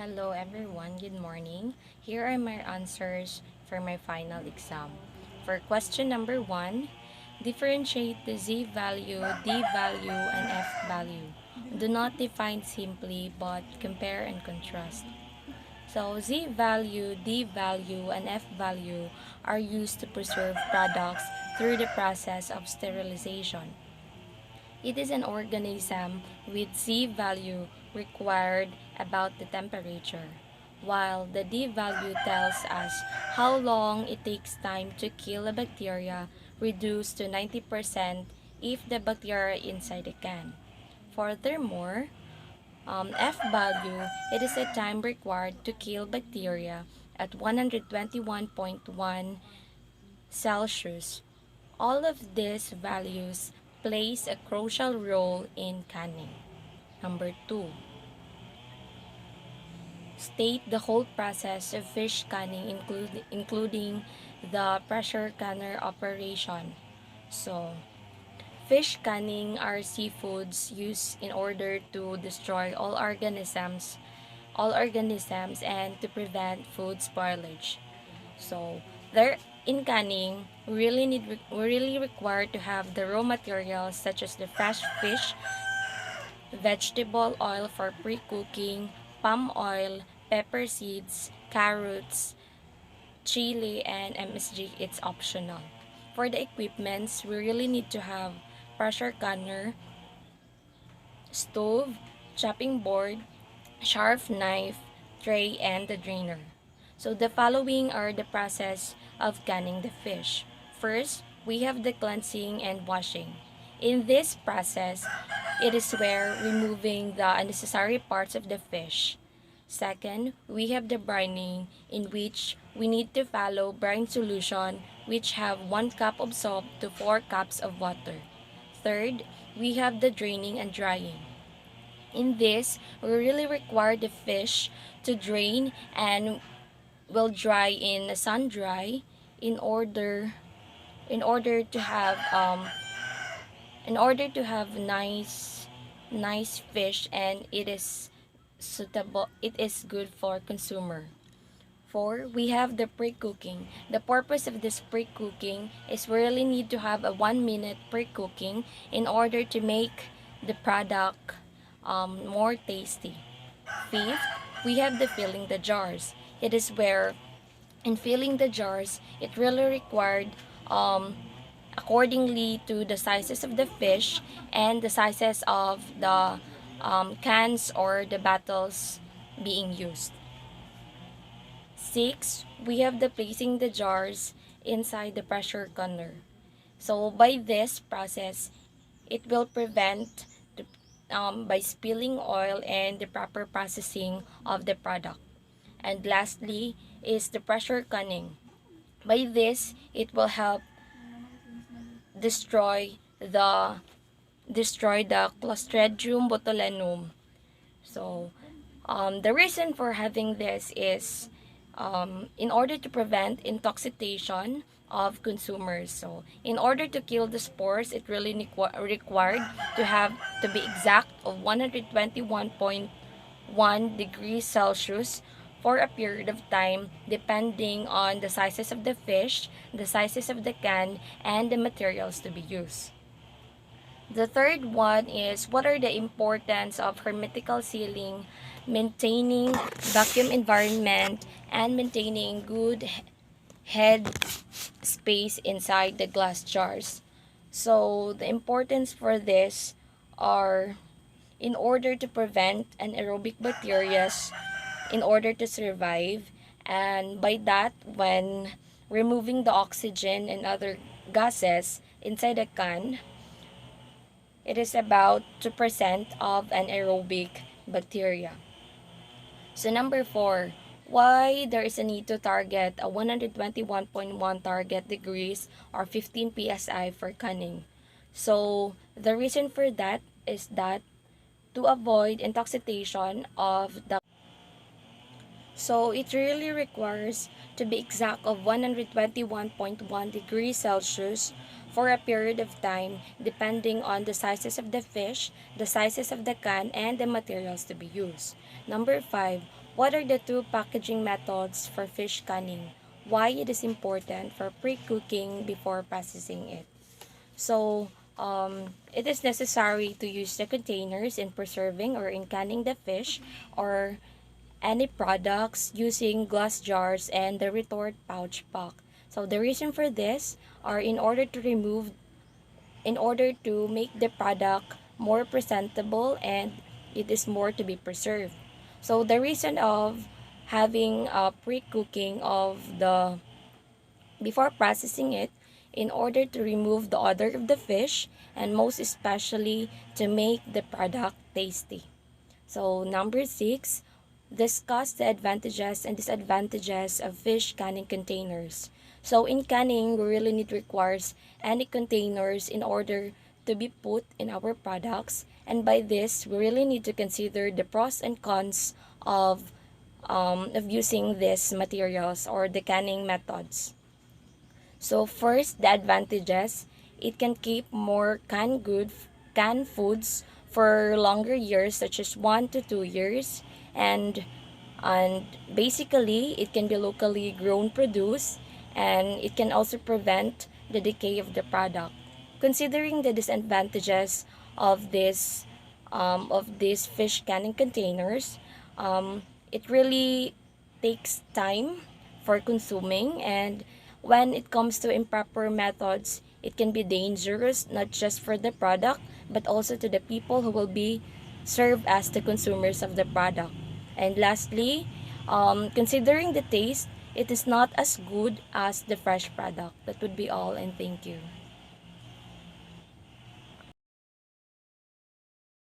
Hello everyone, good morning. Here are my answers for my final exam. For question number 1, differentiate the z value, d value, and f value. Do not define simply but compare and contrast. So z value, d value, and f value are used to preserve products through the process of sterilization. It is an organism with Z value required about the temperature, while the D value tells us how long it takes time to kill a bacteria, reduced to 90% if the bacteria inside the can. Furthermore, F value, it is the time required to kill bacteria at 121.1 Celsius. All of these values plays a crucial role in canning. Number 2, state the whole process of fish canning including the pressure canner operation. So, fish canning are seafoods used in order to destroy all organisms and to prevent food spoilage. So, there in canning, we really require to have the raw materials such as the fresh fish, vegetable oil for pre-cooking, palm oil, pepper seeds, carrots, chili, and MSG. It's optional. For the equipments, we really need to have pressure canner, stove, chopping board, sharp knife, tray, and the drainer. So the following are the process of canning the fish. First, we have the cleansing and washing. In this process, it is where removing the unnecessary parts of the fish. Second, we have the brining, in which we need to follow brine solution, which have 1 cup of salt to 4 cups of water. Third, we have the draining and drying. In this, we really require the fish to drain and will dry in the sun dry in order in order to have nice fish, and it is good for consumer. 4, we have the pre-cooking. The purpose of this pre-cooking is we really need to have a 1 minute pre-cooking in order to make the product more tasty. Fifth, we have the filling the jars. It is where in filling the jars, it really required accordingly to the sizes of the fish and the sizes of the cans or the bottles being used. 6, we have the placing the jars inside the pressure canner. So by this process, it will prevent by spilling oil and the proper processing of the product. And lastly is the pressure canning. By this, it will help destroy the Clostridium botulinum. So, the reason for having this is in order to prevent intoxication of consumers. So, in order to kill the spores, it really required to be exact of 121.1 degrees Celsius for a period of time depending on the sizes of the fish, the sizes of the can, and the materials to be used. The third one is what are the importance of hermetical sealing, maintaining vacuum environment, and maintaining good head space inside the glass jars. So the importance for this are in order to prevent anaerobic bacteria in order to survive, and by that when removing the oxygen and other gases inside a can, it is about 2% of anaerobic bacteria. So number 4, why there is a need to target a 121.1 target degrees or 15 psi for canning. So the reason for that is that to avoid intoxication of the so it really requires to be exact of 121.1 degrees Celsius for a period of time depending on the sizes of the fish, the sizes of the can, and the materials to be used. Number 5, What are the two packaging methods for fish canning? Why it is important for pre-cooking before processing it? So, it is necessary to use the containers in preserving or in canning the fish or any products using glass jars and the retort pouch pack. So the reason for this are in order to make the product more presentable and it is more to be preserved. So the reason of having a pre-cooking of the before processing it in order to remove the odor of the fish and most especially to make the product tasty. So number 6, discuss the advantages and disadvantages of fish canning containers. So in canning, we really need requires any containers in order to be put in our products. And by this, we really need to consider the pros and cons of using these materials or the canning methods. So first, the advantages, it can keep more canned foods for longer years such as 1 to 2 years and basically it can be locally grown produce and it can also prevent the decay of the product. Considering the disadvantages of these fish canning containers, it really takes time for consuming, and when it comes to improper methods, it can be dangerous not just for the product but also to the people who will be served as the consumers of the product. And lastly, considering the taste, it is not as good as the fresh product. That would be all, and thank you.